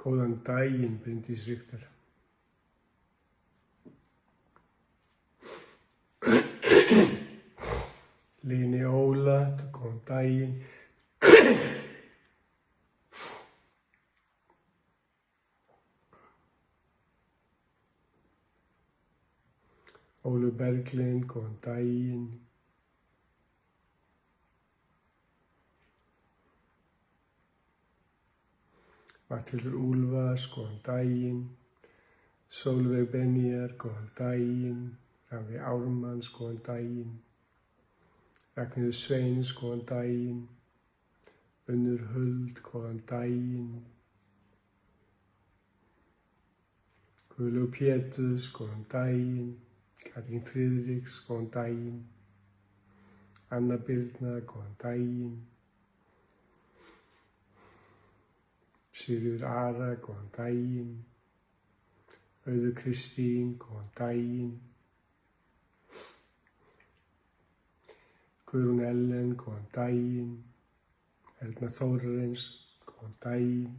Góðan daginn, Bryndís Riktar. Lini Óla, góðan daginn. Ólu Berglind, góðan daginn. Matthildur Úlfars, góðan daginn. Sólveig Benjar, góðan daginn. Raffi Ármanns, góðan daginn. Ragnhildur Sveins, góðan daginn. Unnur Huld, góðan daginn. Guðlaug Péturs, góðan daginn. Katrín Friðriks, góðan daginn. Anna Birna, góðan daginn. Sigríður Ara, góðan daginn. Auður Kristín, góðan daginn. Guðrún Ellen, góðan daginn. Erna Þórarins, góðan daginn.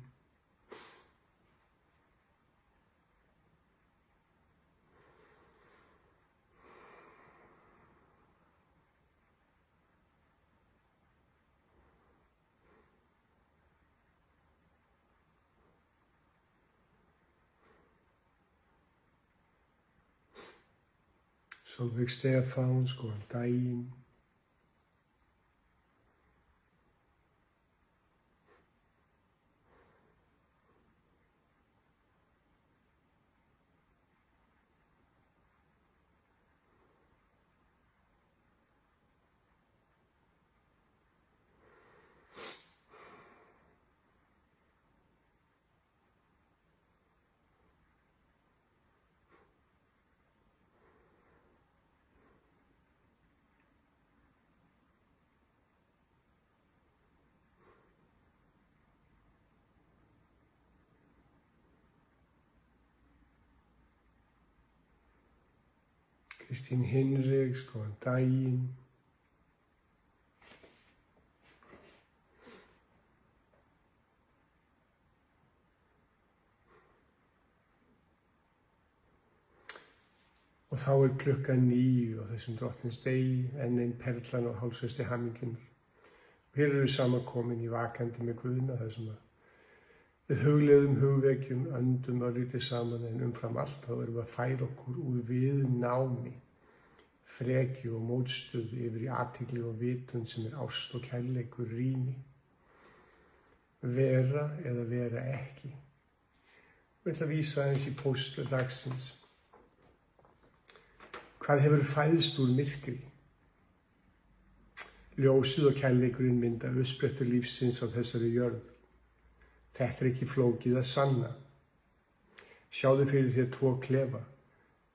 Sólveig Stefáns, góðan daginn. Kristín Hinriks, góðan daginn. Og þá klukkan 9 á þessum drottins degi, enn einn perlan á hálsvesti hamingjunnar. Og hér við samankomin í vakandi með Guðna, þar sem við hugleiðum hugvekjum, öndum örlítið saman, en umfram allt þá erum við að færa okkur úr viðnámi, frekju og mótstöðu yfir í athygli og vitund sem ást og kærleikur rými. Vera eða vera ekki. Ég ætla að vísa aðeins í póstur dagsins. Hvað hefur fæðst úr myrkri? Ljósið og kærleikurinn mynda uppsprettur lífsins á þessari jörð. Þetta ekki flókið að sanna. Sjáðu fyrir þér 2 klefa.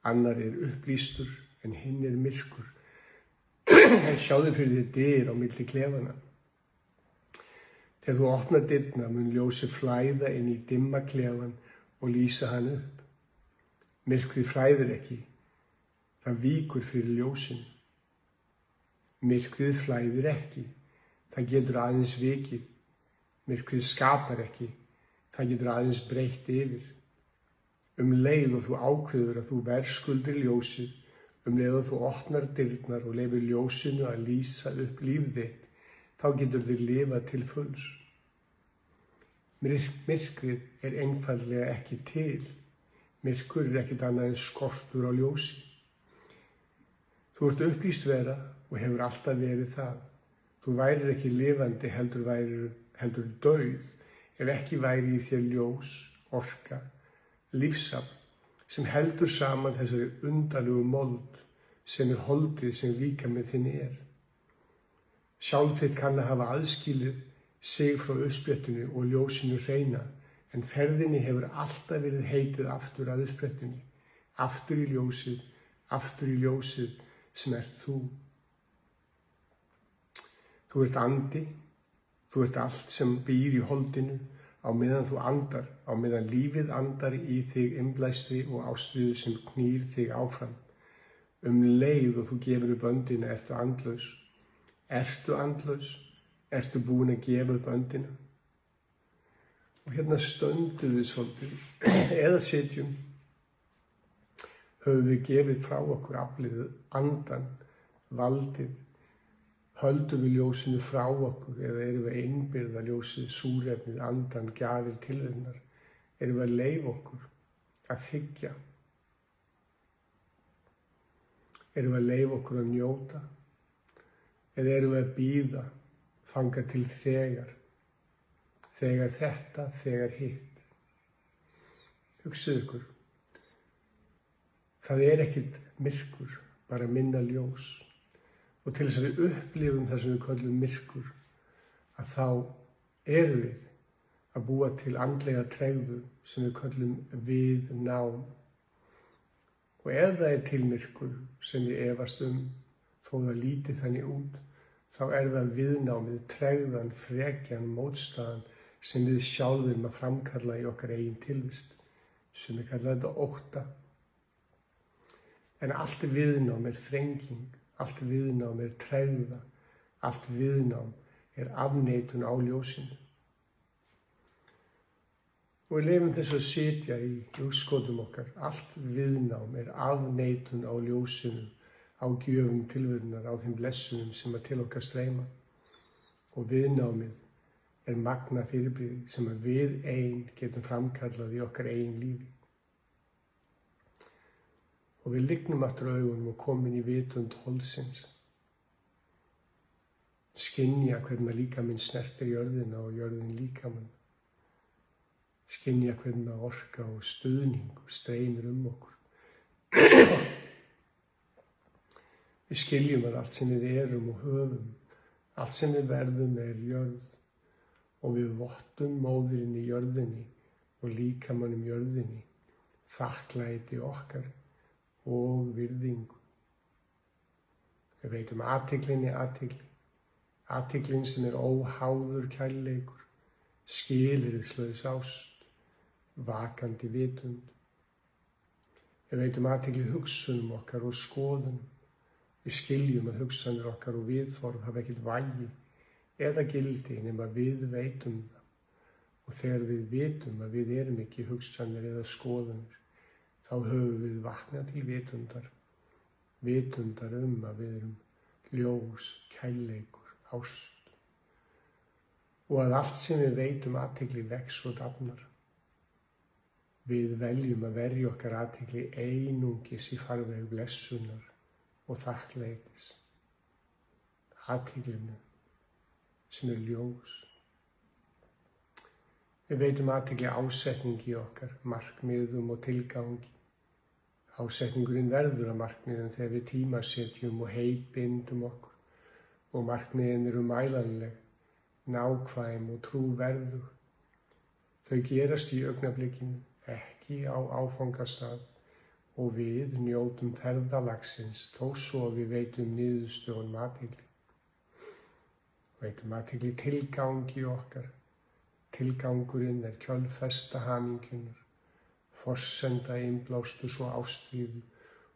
Annar upplýstur en hinn myrkur. En sjáðu fyrir þér dyr á milli klefana. Þegar þú opnar dyrna mun ljósið flæða inn í dimma klefan og lýsa hann upp. Myrkrið flæðir ekki. Það víkur fyrir ljósinu. Myrkrið flæðir ekki. Það getur aðeins vikið. Myrkrið skapar ekki, það getur aðeins breytt yfir. Leið og þú ákveður að þú verðskuldir ljósið, leið og þú opnar dyrnar og leyfir ljósinu að lýsa upp líf þitt, þá getur þið lifað til fulls. Myrkrið einfaldlega ekki til. Myrkur ekkert annað en skortur á ljósi. Þú ert upplýst vera og hefur alltaf verið það. Þú værir ekki lifandi heldur dauð ef ekki væri í þér ljós, orka, lífsafl sem heldur saman þessari undarlegu mold sem holdið sem líkaminn þinn Sjálf þitt kann að hafa aðskilið sig frá uppsprettunni og ljósinu hreina, en ferðinni hefur alltaf verið heitið aftur að uppsprettunni, aftur í ljósið sem ert þú. Þú ert andi. Þú ert allt sem býr í holdinu á meðan þú andar, á meðan lífið andar í þig innblæstri og ástríðu sem knýr þig áfram. Leið og þú gefur upp öndina ertu andlaus. Ertu andlaus? Ertu búin að gefa upp öndina? Og hérna stöndum við svolítið, eða sitjum, höfum við gefið frá okkur aflið, andan, valdið, höldum við ljósinu frá okkur eða erum við að innbyrða ljósið, súrefnið, andan, gjafir, tilverðnar, erum við að leyfa okkur að þiggja, erum við að leyfa okkur að njóta eða erum við að bíða, þangað til þegar þetta, þegar hitt. Hugsið ykkur, það er ekkert myrkur, bara minna ljós. Og til þess að við upplifum það sem við köllum myrkur, að þá erum við að búa til andlega tregðu sem við köllum viðnám. Og ef það er til myrkur sem við efast þó það líti þannig út, þá er það viðnámið, tregðan, frekjan, mótstaðan sem við sjálfum að framkalla í okkar eigin tilvist, sem við kalla þetta ótta. En allt viðnám er þrenging, allt viðnám er tregða, allt viðnám er afneitun á ljósinu. Og við leyfum þess að sitja í hugskotum okkar, allt viðnám er afneitun á ljósinu, á gjöfum tilverunar, á þeim blessunum sem að til okkar streyma. Og viðnámið er magna fyrirbrigði sem að við ein getum framkallað í okkar eigin lífi. Og við lygnum aftur augunum og komin í vitund holsins. Skynja hvernig líkaminn snertir jörðina og jörðin líkamann. Skynja hvernig orka og stuðning streymir okkur. Við skiljum að allt sem við erum og höfum, allt sem við verðum er jörð. Og við vottum móðurinni jörðinni og líkamannum jörðinni, þakklæti okkar og virðingu. Við veitum athyglinni athygli, athyglin sem er óháður kærleikur, skilyrðislaus ást, vakandi vitund. Við veitum athygli hugsunum okkar og skoðunum. Við skiljum að hugsanir okkar og viðhorf hafa ekkert vægi eða gildi nema við veitum það. Og þegar við vitum að við erum ekki hugsanir eða skoðanir, þá höfum við vaknað til vitundar að við erum ljós, kærleikur, ást. Og að allt sem við veitum athygli vex og dafnar. Við veljum að verja okkar athygli einungis í farveg blessunar og þakklætis. Athyglinu sem er ljós. Við veitum athygli ásetningi í okkar, markmiðum og tilgangi. Ásetningurinn verður að markmiðum þegar við tímasetjum og heitbindum okkur og markmiðin eru mælanleg, nákvæm og trúverðug. Þau gerast í augnablikinu, ekki á áfangastað og við njótum ferðalagsins þó svo við veitum niðurstöðum athygli. Veitum athygli tilgangi okkar. Tilgangurinn er kjölfesta hamingjunar, forsenda innblástus og ástríðu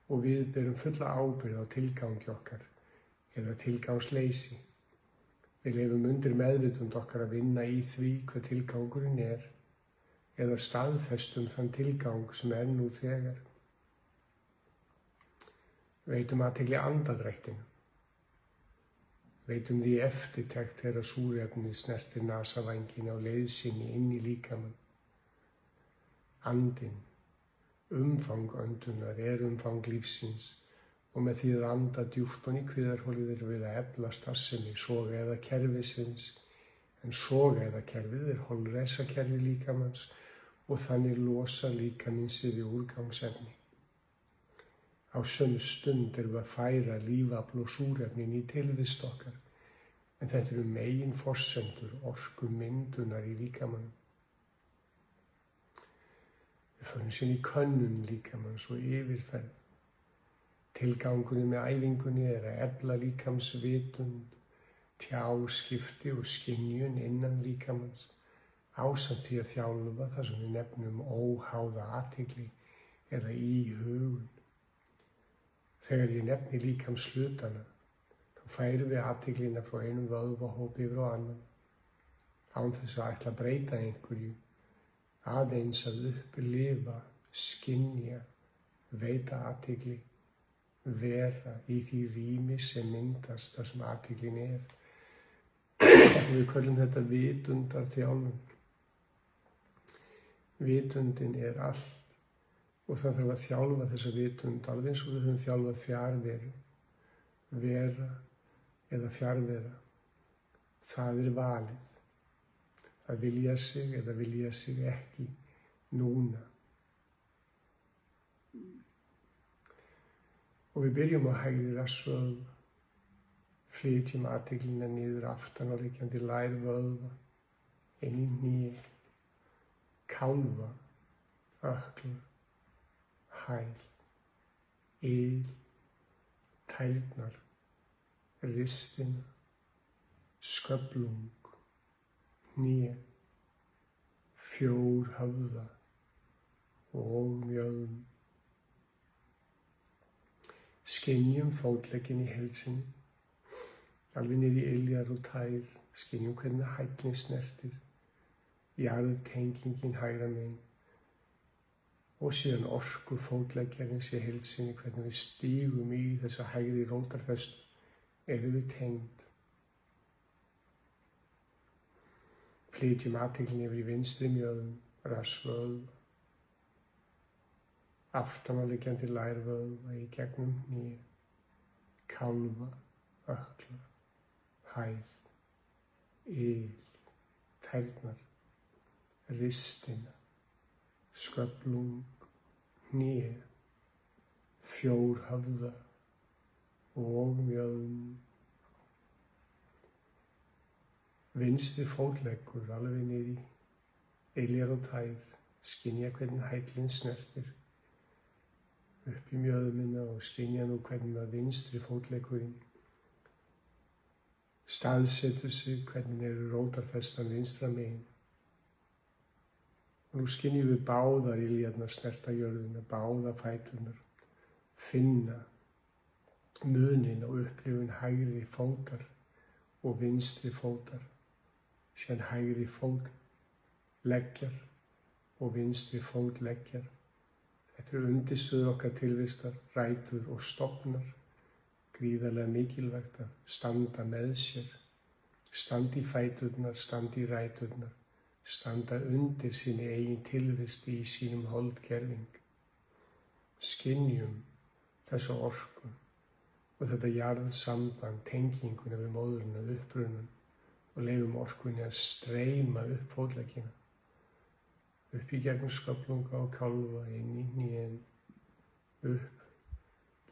og við berum fulla ábyrgð á tilgangi okkar eða tilgangsleysi. Við leyfum undir meðvitund okkar að vinna í því hvað tilgangurinn er eða staðfestum þann tilgang sem er nú þegar. Veitum athygli andadrættinu. Veitum því eftirtekt þegar súrefni snertir nasavængina á leið sinni inn í líkamann. Andinn, umfang öndunar er umfang lífsins og með því að anda djúpt ofan í kviðarholið er við að efla starfsemi sogæðakerfisins, en sogæðakerfið er holræsakerfi líkamanns og þannig losa líkaminn sig við úrgangsefni. Á sömu stund erum við að færa lífafl og súrefnin í tilvist okkar, en þetta eru megin forsendur orku myndunar í líkamannum. Við förum síðan í könnun líkamanns og yfirferð. Tilgangurinn með æfingunni er að efla líkamsvitund, tjáskipti og skynjun innan líkamanns, ásamt því að þjálfa það sem við nefnum óháða athygli eða íhugun. Þegar ég nefni líkamshlutana, þá færum við athyglina frá einum vöðvahópi yfir á annan, án þess að ætla að breyta einhverju aðeins að upplifa, skynja, veita athygli, vera í því rými sem myndast þar sem athyglin er. Við köllum þetta vitundarþjálfun. Vitundin er allt og það þarf að þjálfa þessa vitund alveg eins og við höfum þjálfað fjarveru. Vera eða fjarvera, það er valið. Að vilja sig eða vilja sig ekki núna. Og við byrjum á hægri rassvöðva, flytjum athyglina niður aftan á liggjandi lærvöðva, inn í hné, kálfa, ökkla, hæl, yl, tærnar, ristina, sköflung, hné, fjórhöfða og mjöðm. Skynjum fótlegginn í heild sinni, alveg niður í iljar og tær, skynjum hvernig hællinn snertir, jarðtengingin hægra megin og síðan orku fótleggjarins í heild sinni, hvernig við stígum í þessa hægri rótarfestu, erum við tengd. Flytjum athyglinni yfir í vinstri mjöðm, rassvöðva, aftanáliggjandi lærvöðva í gegnum hné, kálfa, ökkla, hæl, yl, tærnar, ristina, sköflung, hné, fjórhöfða og mjöðm. Vinstri fótleggur alveg niður í iljar og tær, skynja hvernig hællinn snertir upp í mjöðmina og skynja nú hvernig að vinstri fótleggurinn staðsetur sig, hvernig eru rótarfestan vinstra megin. Og nú skynjum við báðar iljarnar snerta jörðina, báða fæturnar, finna munin og upplifun hægri fótar og vinstri fótar, síðan hægri fótleggjar og vinstri fótleggjar. Þetta eru undirstöður okkar tilvistar, rætur og stofnar, gríðarlega mikilvægt að standa með sér, standa í fæturnar, standa í ræturnar, standa undir sinni eigin tilvist í sínum holdgerving. Skynjum þessa orku og þetta jarðsamband, tenginguna við móðurina, upprunan og leyfum orkunni að streyma upp fótleggina, upp í gegnum sköflunga og kálfa, inn í hnén, upp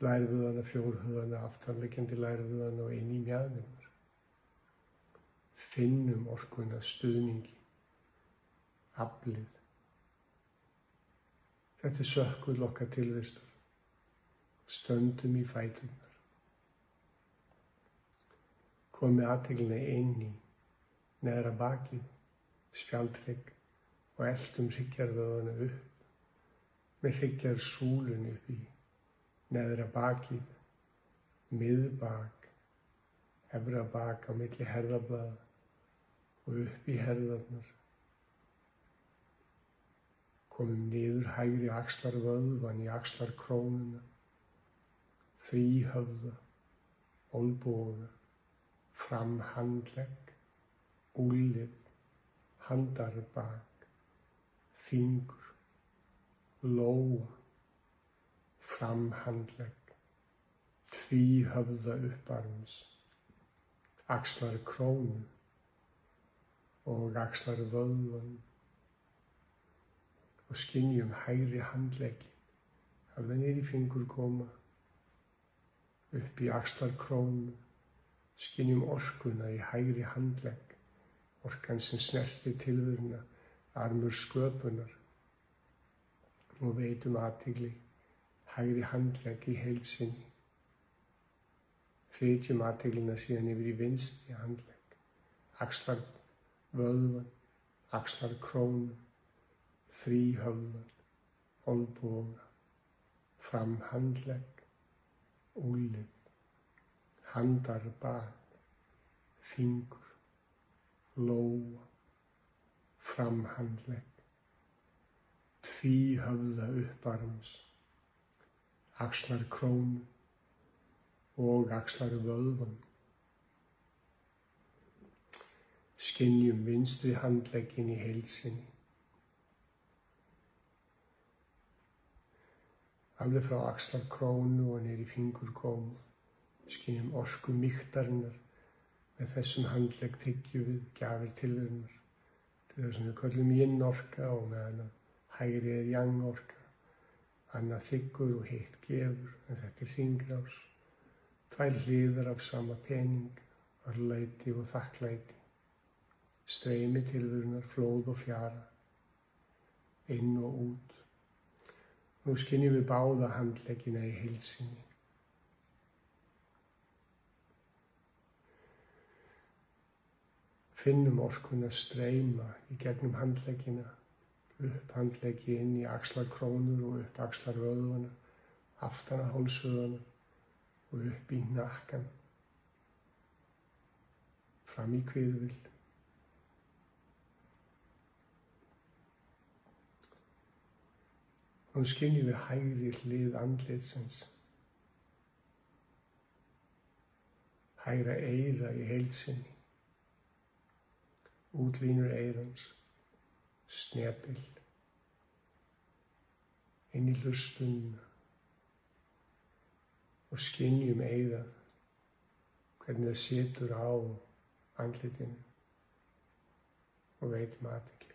lærvöðana, fjórhöfðana, aftanliggjandi lærvöðana og inn í mjaðmirnar. Finnum orkunna, stuðningi, aflið. Þetta er sökkull okkar tilvistar. Stöndum í fæturnar. Komið athyglinni inn í neðra bakið, spjaldhrygg og eltum hryggjarvöðvana upp með hryggjarsúlunni upp í neðra bakið, miðbak, efra bak á milli herðablaða og upp í herðarnar. Komum niður hægri axlarvöðvan í axlarkrónuna, þríhöfða, olnboga, fram handlegg, úlnlið, handarbak, fingur, lóa, fram handlegg, tvíhöfða upparms, axlarkrónu og axlarvöðvan og skynjum hægri handlegginn, alveg niður í fingurgóma, upp í axlarkrónu, skynjum orkuna í hægri handlegg, orkan sem snertir tilveruna, armur sköpunar og veitum athygli, hægri handlegg í heild sinni. Flytjum athyglina síðan yfir í vinstri handlegg, axlarvöðvan, axlarkrónu, þríhöfðan, olnboga, fram handlegg, úlnlið, handarbak, fingur, lóa, fram handlegg, tvíhöfða upparms, axlar krónu og axlar vöðvan. Skynjum vinstri handlegginn í heild sinni. Alveg frá axlar krónu og niður í fingurgóm. Skynjum orku mýktarinnar. Með þessum handlegg tyggjum við gjafir tilverunar. Til þess að við köllum yin-orka og meðan hægri er yang-orka. Annað þiggur og hitt gefur, en þetta er hringrás. Tvær hliðar af sama pening, örlæti og þakklæti. Streymi tilverunar, flóð og fjara, inn og út. Nú skynjum við báða handleggina í heild sinni. Finnum orkuna streyma í gegnum handleggina, upp handleggi inn í axlar krónur og upp axlar vöðvana, aftan að hálsvöðvana og upp í hnakkan, fram í kviðvill. Nú skynjum við hægri hlið andlitsins, hægra eyra í heild sinni, útlínur eyrans, snepill, inn í hlustunina og skynjum eyrað, hvernig það situr á andlitinu og veitum athygli.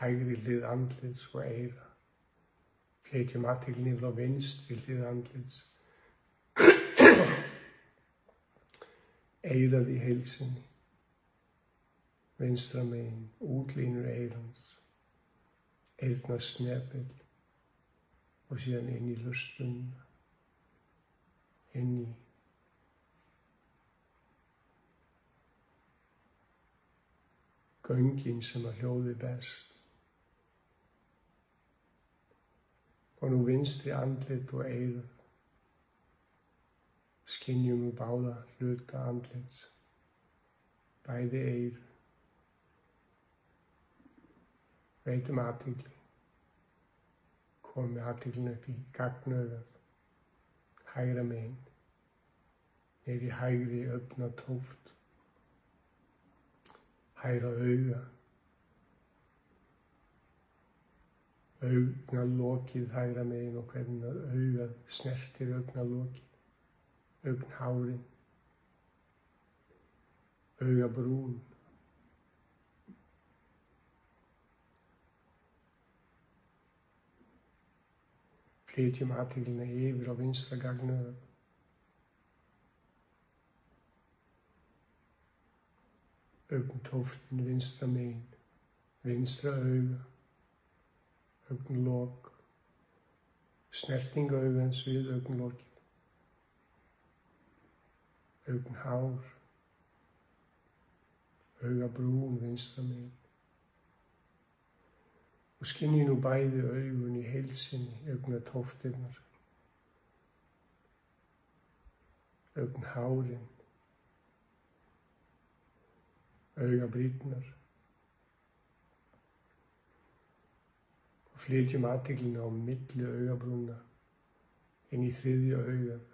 Hægri hlið andlits og eyra. Flytjum athyglinni frá vinstri hlið andlits. Eyrað í heild sinni. Vinstra megin, útlínur eyrans. Eyrnasnepill. Og síðan inn í hlustunina. Inn í göngin sem að hljóði best. Og nú vinstri andlit og eyrað. Skynjum við báða hluta andlits, bæði eyru. Veitum athygli. Komum með athyglina upp í gagnaugað, hægra megin, niður í hægri augnatóft, hægra auga. Augnalokið hægra megin og hvernig augað snertir augnalokið, augnhárin, augabrún. Flytjum athyglina yfir á vinstra gagnaugað. Augntóftin vinstra megin, vinstra auga. Augnlok, snerting augans við augnlokið, augnhár, augabrún vinstra megin. Og skynjum nú bæði augun í heild sinni, augnatóftirnar, augnhárin, augabrýrnar. Flytjum athyglina á milli augabrúna, inn í þriðja augað,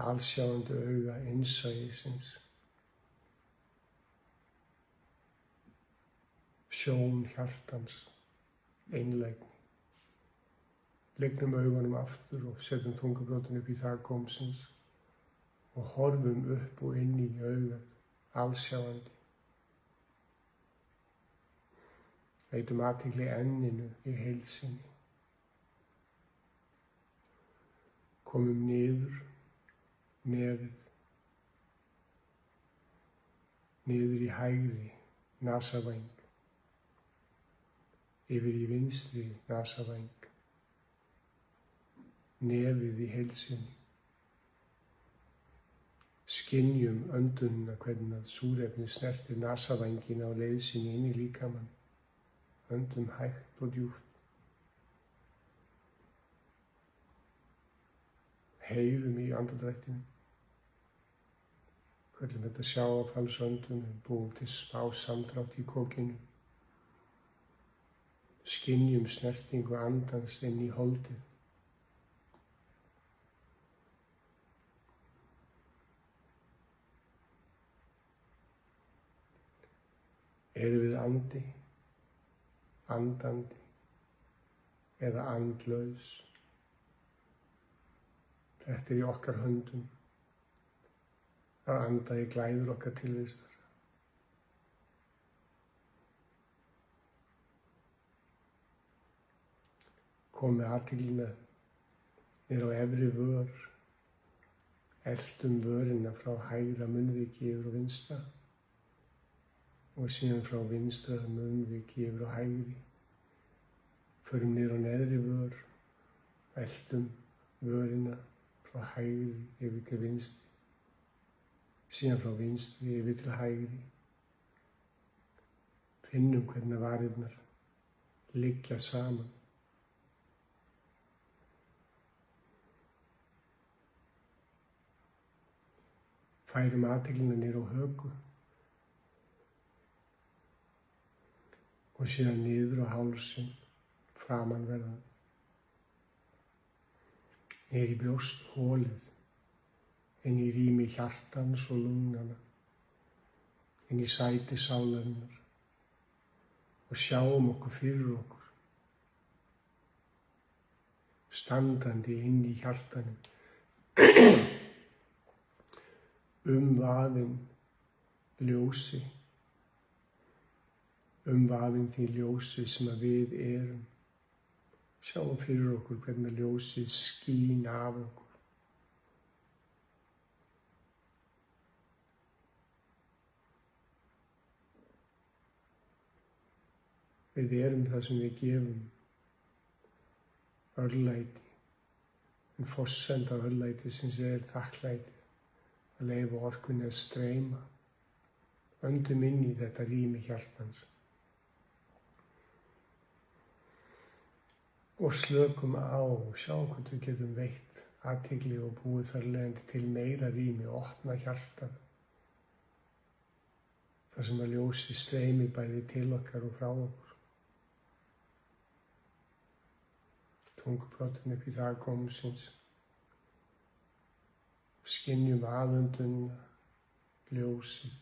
allsjáandi auga innsæisins. Sjón hjartans, einlægni. Lygnum augunum aftur og setjum tungubrotin upp í þak gómsins og horfum upp og inn í augað, allsjáandi. Veitum athygli enninu í heild sinni. Komum niður, nefið, niður í hægri nasavæng, yfir í vinstri nasavæng, nefið í heild sinni. Skynjum öndunina hvernig að súrefni snertir nasavængina á leið sinni inn í líkamann. Öndum hægt og djúpt. Heyrum í andardrættinu. Köllum þetta sjávarfallsöndun, við búum til smá samdrátt í kokinu. Skynjum snertingu andans inn í holdið. Erum við andi, andandi eða andlaus? Þetta er í okkar höndum. Að anda í glæður okkar tilvistar. Komið athyglinni niður á efri vör, eltum vörina frá hægra munnviki yfir á vinstra og síðan frá vinstra munnviki yfir á hægri. Förum niður á neðri vör, eltum vörina frá hægri yfir til vinstri, síðan frá vinstri yfir til hægri. Finnum hvernig varirnar liggja saman. Færum athyglina niður á höku og síðan niður á hálsinn, framanverðan, niður í brjóstholið, inn í rými hjartans og lungnanna, inn í sæti sálarinnar og sjáum okkur fyrir okkur, standandi inn í hjartanu, umvafin ljósi, umvafin því ljósi sem að við erum. Sjáum fyrir okkur hvernig ljósið skín af okkur. Við erum það sem við gefum, örlæti, en forsenda örlætisins er þakklæti, að leyfa orkunni að streyma, öndum inn í þetta rými hjartans. Og slökum á og sjáum hvort við getum veitt athygli og búið þar leiðandi til meira rými og opna hjartað. Þar sem að ljósi streymi bæði til okkar og frá okkur. Tungbrotin upp í þak gómsins. Skynjum aðöndunna, ljósið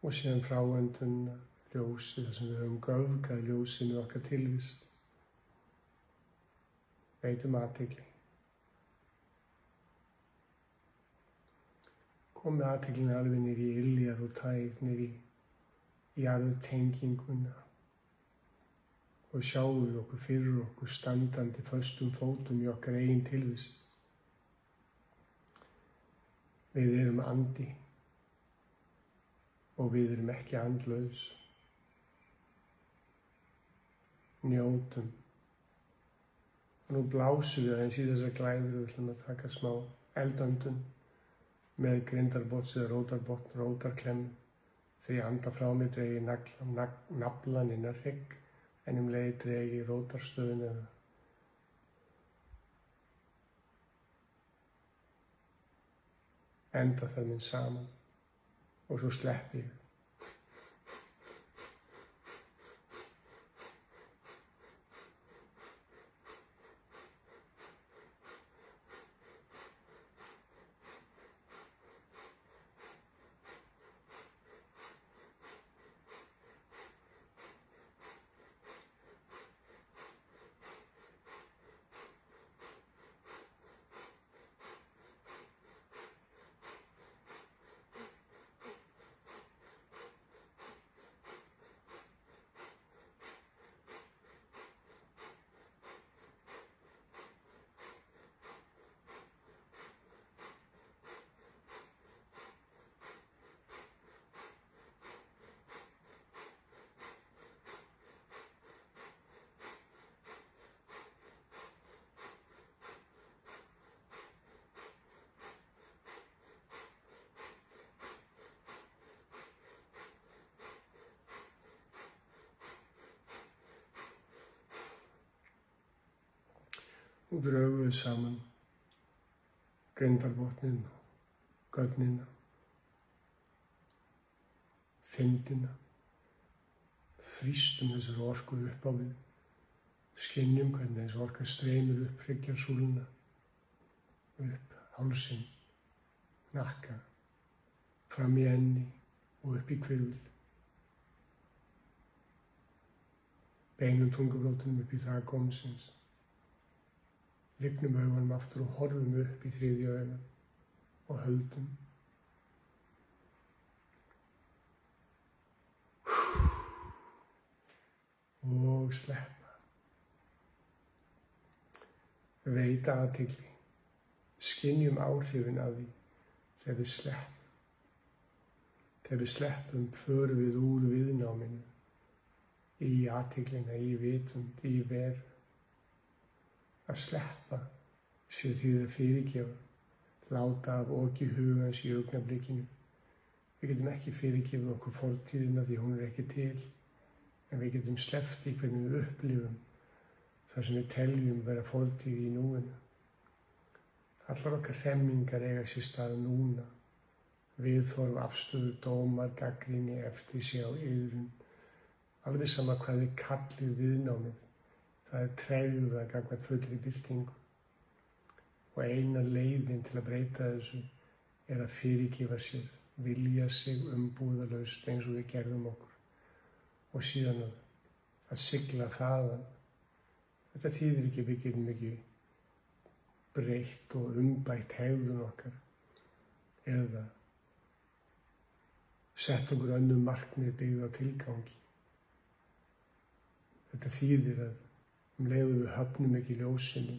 og síðan fráöndunna, ljósið, þar sem við höfum göfgað ljósinu okkar tilvist. Veitum athygli. Komið athyglinni alveg niður í iljar og tær, niður í jarðtenginguna og sjáum við okkur fyrir okkur standandi föstum fótum í okkar eigin tilvist. Við erum andi og við erum ekki andlaus. Njótum. Og nú blásum við aðeins í þessar glæður og við ætlum að taka smá eldöndun með grindarbotns eða rótarbotn, rótarklemmu. Þegar ég anda frá mig dregi naflann inn að hrygg, en leið dregi rótarstöðun eða enda það minn saman og svo sleppi ég. Og drögum við saman grindarbotninn og gögnina, fyndina, þrýstum þessari orku upp á við, skynjum hvernig þessi orka streymir upp hryggjarsúluna, upp hálsinn, nakka, fram í enni og upp í hvirfil. Beinum tungubrótunum upp í þak gómsins. Lygnum augunum aftur og horfum upp í þriðja augun og höldum. Og sleppa. Veita athygli. Skynjum áhrifin af því þegar við sleppum. Þegar við sleppum förum við úr viðnáminu í athyglina, í vitund, í veru. Að sleppa sé því að fyrirgefa, láta af oki hugans í augnablikinu. Við getum ekki fyrirgefið okkur fortíðina því hún ekki til, en við getum sleppt í hvernig við upplifum þar sem við teljum vera fortíð í núinu. Allar okkar hremmingar eiga sér stað núna, viðhorf, afstöðu, dómar, gagnrýni, eftirsjá, iðrun, alveg sama hvað við kallið viðnámið. Það er tregða gagnvart fullri byltingu og eina leiðin til að breyta þessu er að fyrirgefa sér, vilja sig umbúðalaust eins og við gerðum okkur og síðan að sigla þaðan. Þetta þýðir ekki við getum ekki breytt og umbætt hegðun okkar eða sett okkur önnur markmið byggð á tilgangi. Þetta þýðir að leið við höfnum ekki ljósinu,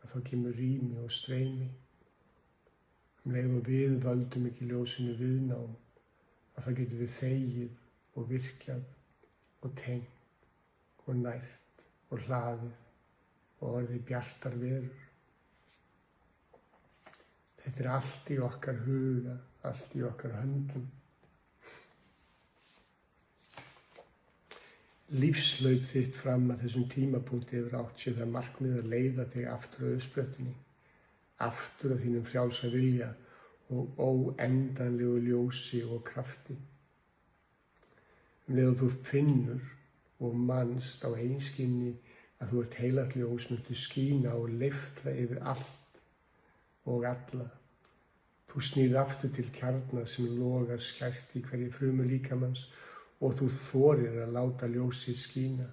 að þá kemur rými og streymi. Leið við völdum ekki ljósinu viðnám, að þá getum við þegið og virkjað og tengt og nært og hlaðið og orðið bjartar verur. Þetta er allt í okkar huga, allt í okkar höndum. Lífslaup þitt fram að þessum tímapunkti hefur átt sér það markmið að leiða þig aftur á auðsprettunni, aftur að þínum frjálsa vilja og óendanlegu ljósi og krafti. Leið þú finnur og manst á einskinni að þú ert heilagt ljós, myndu skína og leiftra yfir allt og alla. Þú snýr aftur til kjarnar sem logar skært í hverju frumu líkamanns og þú þorir að láta ljósið skína.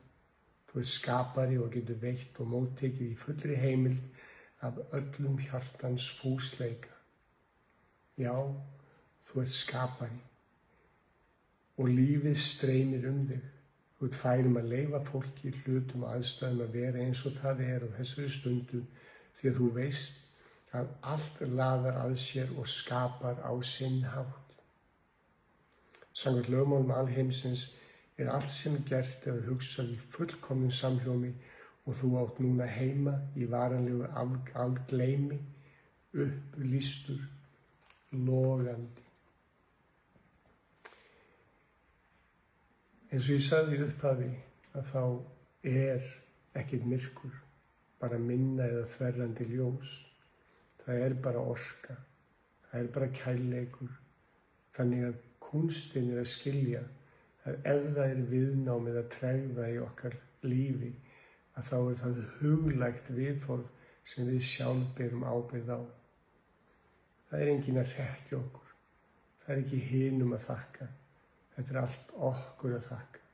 Þú ert skapari og getur veitt og móttekið í fullri heimild af öllum hjartans fúsleika. Já, þú ert skapari og lífið streymir þig. Þú ert færum að leyfa fólki, hlutum og aðstæðum að vera eins og það er á þessari stundu því að þú veist að allt laðar að sér og skapar á sinn hátt. Samkvæmt lögmálum alheimsins er allt sem gert eða hugsað í fullkomnum samhljómi og þú átt núna heima í varanlegu algleymi, upplýstur, logandi. Eins og ég sagði í upphafi að þá er ekkert myrkur, bara minna eða þverrandi ljós. Það er bara orka, það er bara kærleikur, þannig að kunstinn er að skilja að ef það er viðnámið að tregða í okkar lífi, að þá er það huglægt viðhorf sem við sjálf berum ábyrgð á. Það er enginn að þekkja okkur, það er ekki hinum að þakka, þetta er allt okkur að þakka.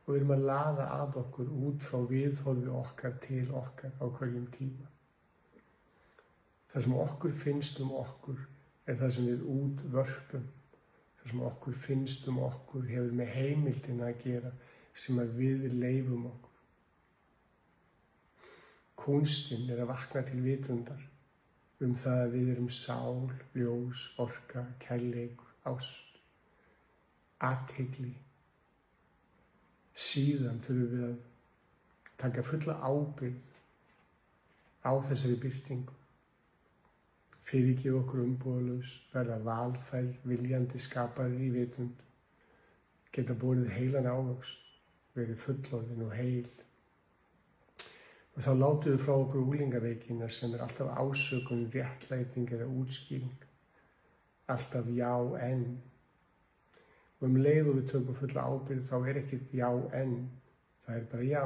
Og við erum að laða að okkur út frá viðhorfi okkar til okkar á hverjum tíma. Það sem okkur finnst okkur er það sem við útvörpum. Það sem okkur finnst okkur hefur með heimildina að gera sem að við leyfum okkur. Kunstinn er að vakna til vitundar það að við erum sál, ljós, orka, kærleikur, ást, athygli. Síðan þurfum við að taka fulla ábyrgð á þessari birtingu. Fyrirgefa okkur umbúðalaust, verða valfær, viljandi skapari í vitund, geta borið heilan ávöxt, verið fullorðin og heil. Og þá látum við frá okkur unglingaveikina sem er alltaf ásökun, réttlæting eða útskýring. alltaf já en. Og leið og við tökum fulla ábyrgð þá ekkert já en, það bara já.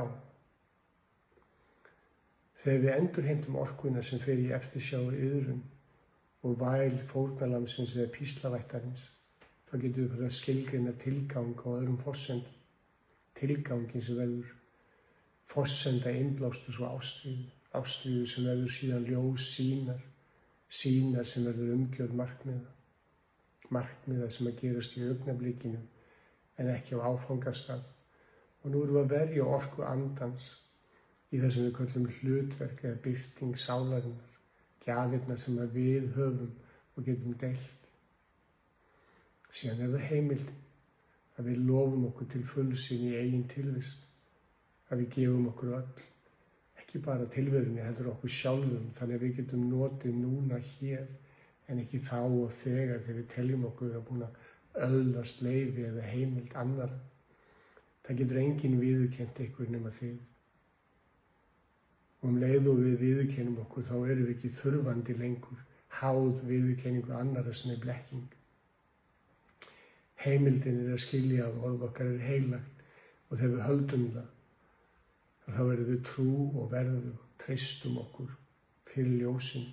Þegar við endurheimtum orkuna sem fer í eftirsjá og iðrun og væl fórnarlambsins eða píslavættarins, þá getum við að skilgreina tilgang á öðrum forsendum. Tilgangin sem verður forsenda innblástus og ástríðu sem verður síðan ljós sínar sem verður umgjörð markmiða sem að gerast í augnablikinu en ekki á áfangastað. Og nú erum við að verja orku andans í þessum við köllum hlutverk eða birting sálarinnar, gjafirnar sem að við höfum og getum deilt. Síðan það heimildin að við lofum okkur til fullsýn í eigin tilvist, að við gefum okkur öll, ekki bara tilverunni heldur okkur sjálfum, þannig að við getum notið núna hér en ekki þá og þegar við teljum okkur að búin að öðlast leyfi eða heimild annarra. Það getur enginn viðurkennt ykkur nema þið. Og leið og við viðurkennum okkur þá erum við ekki þurfandi lengur háð viðurkenningu annarra sem blekking. Heimildin að skilja að orð okkar heilagt og þegar við höldum það, þá verðum við trú og verðum treystum okkur fyrir ljósinu.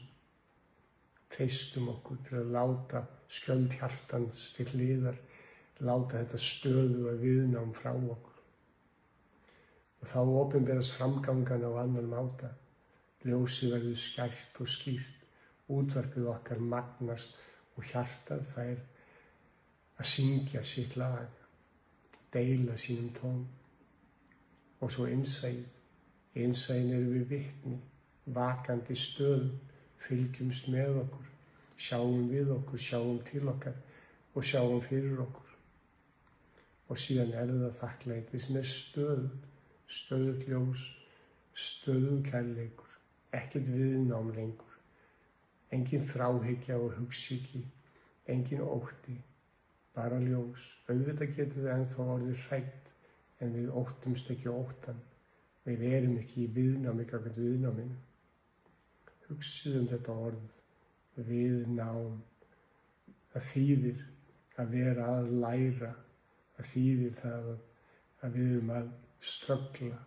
Treystum okkur til að láta skjöld hjartans til hliðar, láta þetta stöðuga viðnám frá okkur. Og þá opinberast framgangan á annan máta. Ljósið verður skært og skýrt, útvarpið okkar magnast og hjartað fær að syngja sitt lag, deila sínum tón. Og svo innsæið. Innsæin erum við vitni, vakandi stöðum, fylgjumst með okkur, sjáum við okkur, sjáum til okkar og sjáum fyrir okkur. Og síðan það þakklæti sem stöðugt ljós, stöðug kærleikur, ekkert viðnám lengur, engin þráhyggja og hugsýki, engin ótti, bara ljós. Auðvitað getum við ennþá orðið hrædd, en við óttumst ekki óttan. Við erum ekki í viðnámi gagnvart viðnáminu. Hugsið þetta orð, viðnám. Það þýðir að vera að læra, það þýðir það að við erum að ströggla,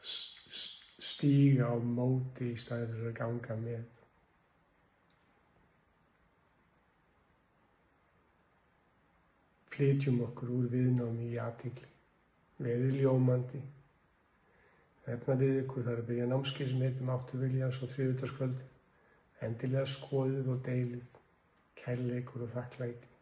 stíga á móti í staðinn fyrir að ganga með. Flytjum okkur úr viðnámi í athygli, verið ljómandi. Nefna við ykkur, það að byrja námskeið sem heitir Máttur Viljans á þriðjudagskvöldi. Endilega skoðið og deilið, kærleikur og þakklæti.